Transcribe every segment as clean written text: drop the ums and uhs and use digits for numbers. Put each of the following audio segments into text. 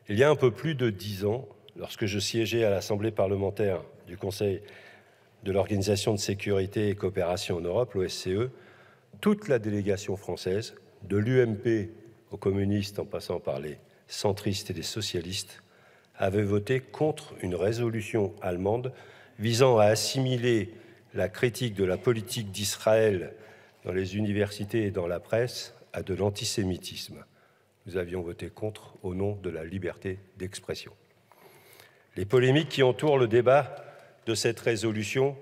Il y a un peu plus de 10 ans, lorsque je siégeais à l'Assemblée parlementaire du Conseil de l'Organisation de sécurité et coopération en Europe, l'OSCE, toute la délégation française, de l'UMP aux communistes en passant par les centristes et les socialistes, avait voté contre une résolution allemande visant à assimiler la critique de la politique d'Israël dans les universités et dans la presse à de l'antisémitisme. Nous avions voté contre au nom de la liberté d'expression. Les polémiques qui entourent le débat de cette résolution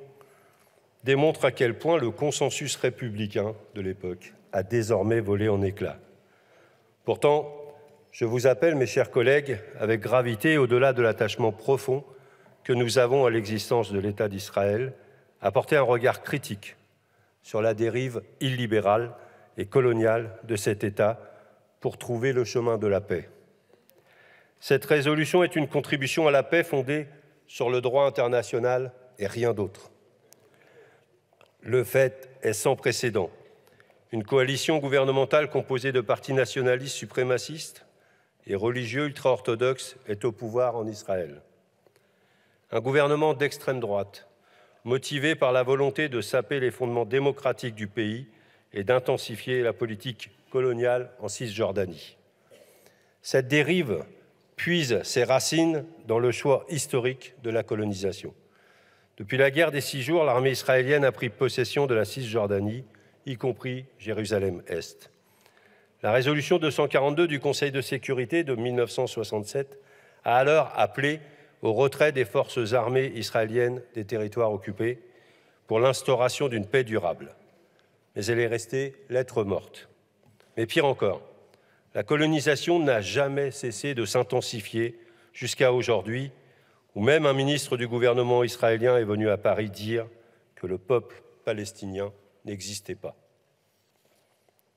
démontrent à quel point le consensus républicain de l'époque a désormais volé en éclats. Pourtant, je vous appelle, mes chers collègues, avec gravité, au-delà de l'attachement profond que nous avons à l'existence de l'État d'Israël, à porter un regard critique sur la dérive illibérale et coloniale de cet État pour trouver le chemin de la paix. Cette résolution est une contribution à la paix fondée sur le droit international et rien d'autre. Le fait est sans précédent. Une coalition gouvernementale composée de partis nationalistes suprémacistes et religieux ultra-orthodoxes est au pouvoir en Israël. Un gouvernement d'extrême droite, motivé par la volonté de saper les fondements démocratiques du pays et d'intensifier la politique coloniale en Cisjordanie. Cette dérive puise ses racines dans le choix historique de la colonisation. Depuis la guerre des 6 jours, l'armée israélienne a pris possession de la Cisjordanie, y compris Jérusalem-Est. La résolution 242 du Conseil de sécurité de 1967 a alors appelé au retrait des forces armées israéliennes des territoires occupés pour l'instauration d'une paix durable. Mais elle est restée lettre morte. Mais pire encore, la colonisation n'a jamais cessé de s'intensifier jusqu'à aujourd'hui, où même un ministre du gouvernement israélien est venu à Paris dire que le peuple palestinien n'existait pas.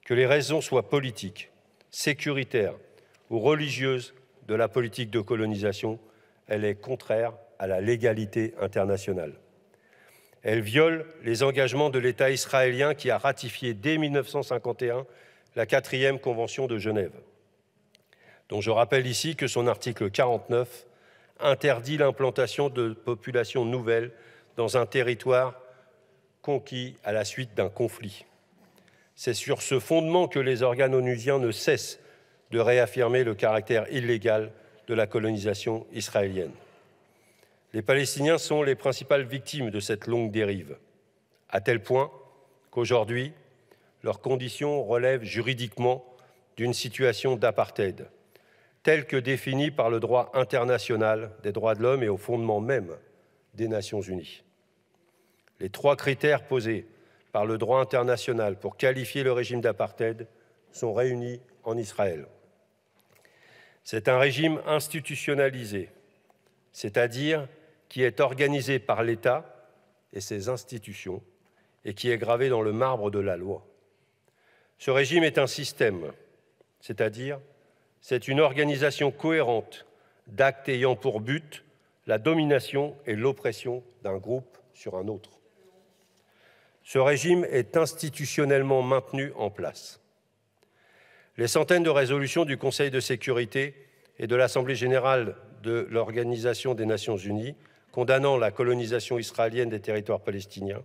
Que les raisons soient politiques, sécuritaires ou religieuses de la politique de colonisation, elle est contraire à la légalité internationale. Elle viole les engagements de l'État israélien qui a ratifié dès 1951 la 4e Convention de Genève, dont je rappelle ici que son article 49 interdit l'implantation de populations nouvelles dans un territoire conquis à la suite d'un conflit. C'est sur ce fondement que les organes onusiens ne cessent de réaffirmer le caractère illégal de la colonisation israélienne. Les Palestiniens sont les principales victimes de cette longue dérive, à tel point qu'aujourd'hui, leurs conditions relèvent juridiquement d'une situation d'apartheid, telle que définie par le droit international des droits de l'homme et au fondement même des Nations unies. Les 3 critères posés par le droit international pour qualifier le régime d'apartheid sont réunis en Israël. C'est un régime institutionnalisé, c'est-à-dire qui est organisé par l'État et ses institutions et qui est gravé dans le marbre de la loi. Ce régime est un système, c'est-à-dire c'est une organisation cohérente d'actes ayant pour but la domination et l'oppression d'un groupe sur un autre. Ce régime est institutionnellement maintenu en place. Les centaines de résolutions du Conseil de sécurité et de l'Assemblée générale de l'Organisation des Nations unies condamnant la colonisation israélienne des territoires palestiniens,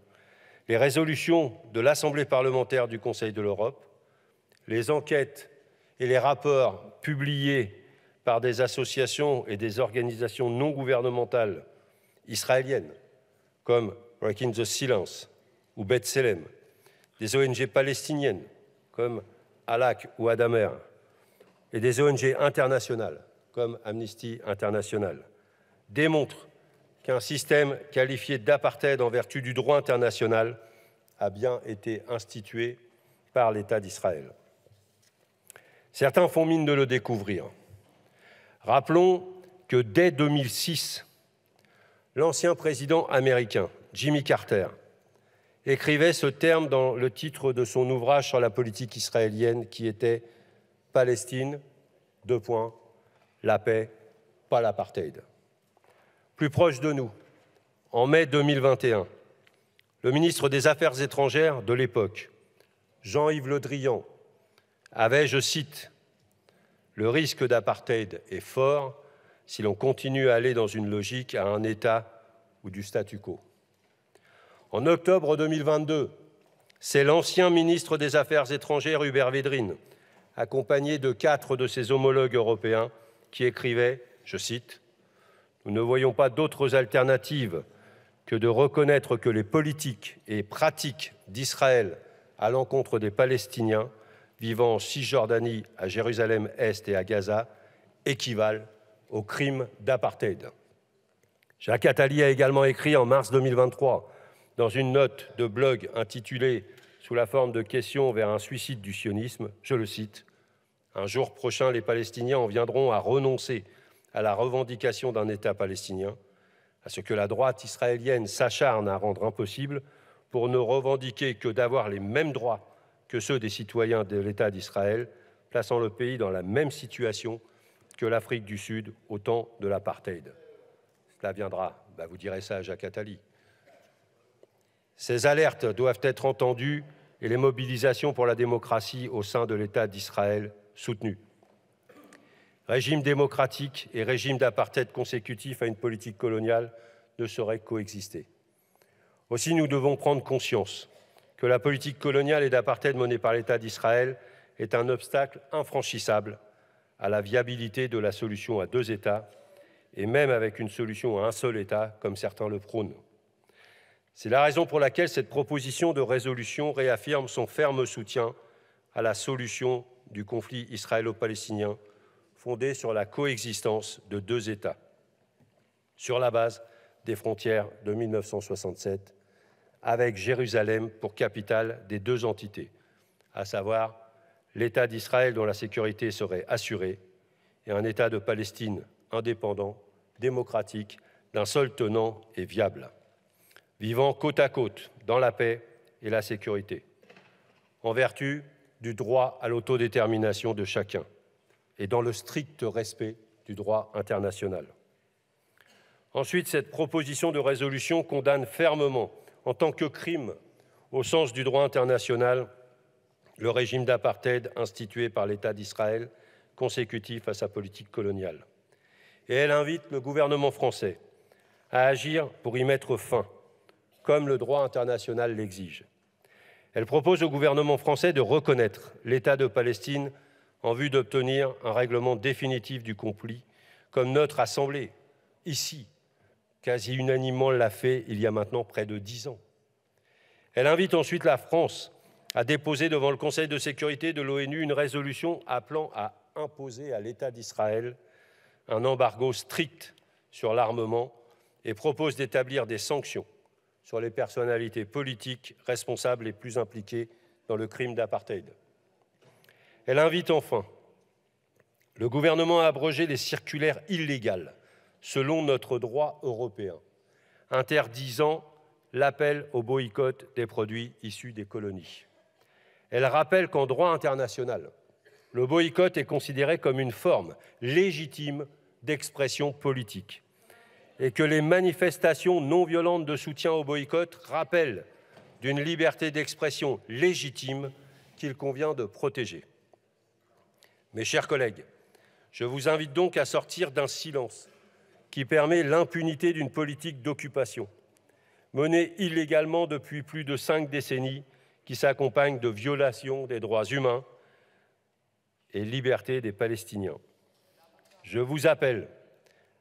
les résolutions de l'Assemblée parlementaire du Conseil de l'Europe, les enquêtes et les rapports publiés par des associations et des organisations non gouvernementales israéliennes, comme Breaking the Silence ou B'Tselem, des ONG palestiniennes, comme Alak ou Adamer, et des ONG internationales, comme Amnesty International, démontrent qu'un système qualifié d'apartheid en vertu du droit international a bien été institué par l'État d'Israël. Certains font mine de le découvrir. Rappelons que dès 2006, l'ancien président américain, Jimmy Carter, écrivait ce terme dans le titre de son ouvrage sur la politique israélienne qui était « Palestine, : la paix, pas l'apartheid ». Plus proche de nous, en mai 2021, le ministre des Affaires étrangères de l'époque, Jean-Yves Le Drian, avait, je cite, « Le risque d'apartheid est fort si l'on continue à aller dans une logique à un État ou du statu quo. En octobre 2022, c'est l'ancien ministre des Affaires étrangères Hubert Védrine, accompagné de 4 de ses homologues européens, qui écrivait, je cite, « Nous ne voyons pas d'autres alternatives que de reconnaître que les politiques et pratiques d'Israël à l'encontre des Palestiniens vivant en Cisjordanie, à Jérusalem-Est et à Gaza équivalent aux crimes d'apartheid. » Jacques Attali a également écrit en mars 2023, dans une note de blog intitulée « Sous la forme de questions vers un suicide du sionisme », je le cite, « Un jour prochain, les Palestiniens en viendront à renoncer à la revendication d'un État palestinien, à ce que la droite israélienne s'acharne à rendre impossible pour ne revendiquer que d'avoir les mêmes droits que ceux des citoyens de l'État d'Israël, plaçant le pays dans la même situation que l'Afrique du Sud au temps de l'apartheid. Cela viendra, vous direz ça à Jacques Attali. Ces alertes doivent être entendues et les mobilisations pour la démocratie au sein de l'État d'Israël soutenues. Régime démocratique et régime d'apartheid consécutif à une politique coloniale ne sauraient coexister. Aussi, nous devons prendre conscience que la politique coloniale et d'apartheid menée par l'État d'Israël est un obstacle infranchissable à la viabilité de la solution à 2 États, et même avec une solution à un seul État, comme certains le prônent. C'est la raison pour laquelle cette proposition de résolution réaffirme son ferme soutien à la solution du conflit israélo-palestinien fondée sur la coexistence de 2 États, sur la base des frontières de 1967, avec Jérusalem pour capitale des 2 entités, à savoir l'État d'Israël dont la sécurité serait assurée et un État de Palestine indépendant, démocratique, d'un seul tenant et viable, vivant côte à côte dans la paix et la sécurité, en vertu du droit à l'autodétermination de chacun et dans le strict respect du droit international. Ensuite, cette proposition de résolution condamne fermement, en tant que crime au sens du droit international, le régime d'apartheid institué par l'État d'Israël consécutif à sa politique coloniale. Et elle invite le gouvernement français à agir pour y mettre fin, comme le droit international l'exige. Elle propose au gouvernement français de reconnaître l'État de Palestine en vue d'obtenir un règlement définitif du conflit, comme notre Assemblée, ici, quasi unanimement l'a fait il y a maintenant près de 10 ans. Elle invite ensuite la France à déposer devant le Conseil de sécurité de l'ONU une résolution appelant à imposer à l'État d'Israël un embargo strict sur l'armement et propose d'établir des sanctions sur les personnalités politiques responsables les plus impliquées dans le crime d'apartheid. Elle invite enfin le gouvernement à abroger les circulaires illégales, selon notre droit européen, interdisant l'appel au boycott des produits issus des colonies. Elle rappelle qu'en droit international, le boycott est considéré comme une forme légitime d'expression politique et que les manifestations non violentes de soutien au boycott rappellent d'une liberté d'expression légitime qu'il convient de protéger. Mes chers collègues, je vous invite donc à sortir d'un silence qui permet l'impunité d'une politique d'occupation menée illégalement depuis plus de 5 décennies qui s'accompagne de violations des droits humains et libertés des Palestiniens. Je vous appelle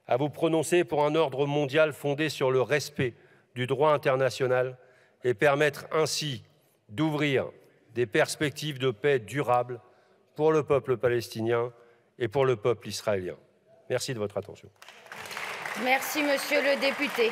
à vous prononcer pour un ordre mondial fondé sur le respect du droit international et permettre ainsi d'ouvrir des perspectives de paix durables pour le peuple palestinien et pour le peuple israélien. Merci de votre attention. Merci, monsieur le député.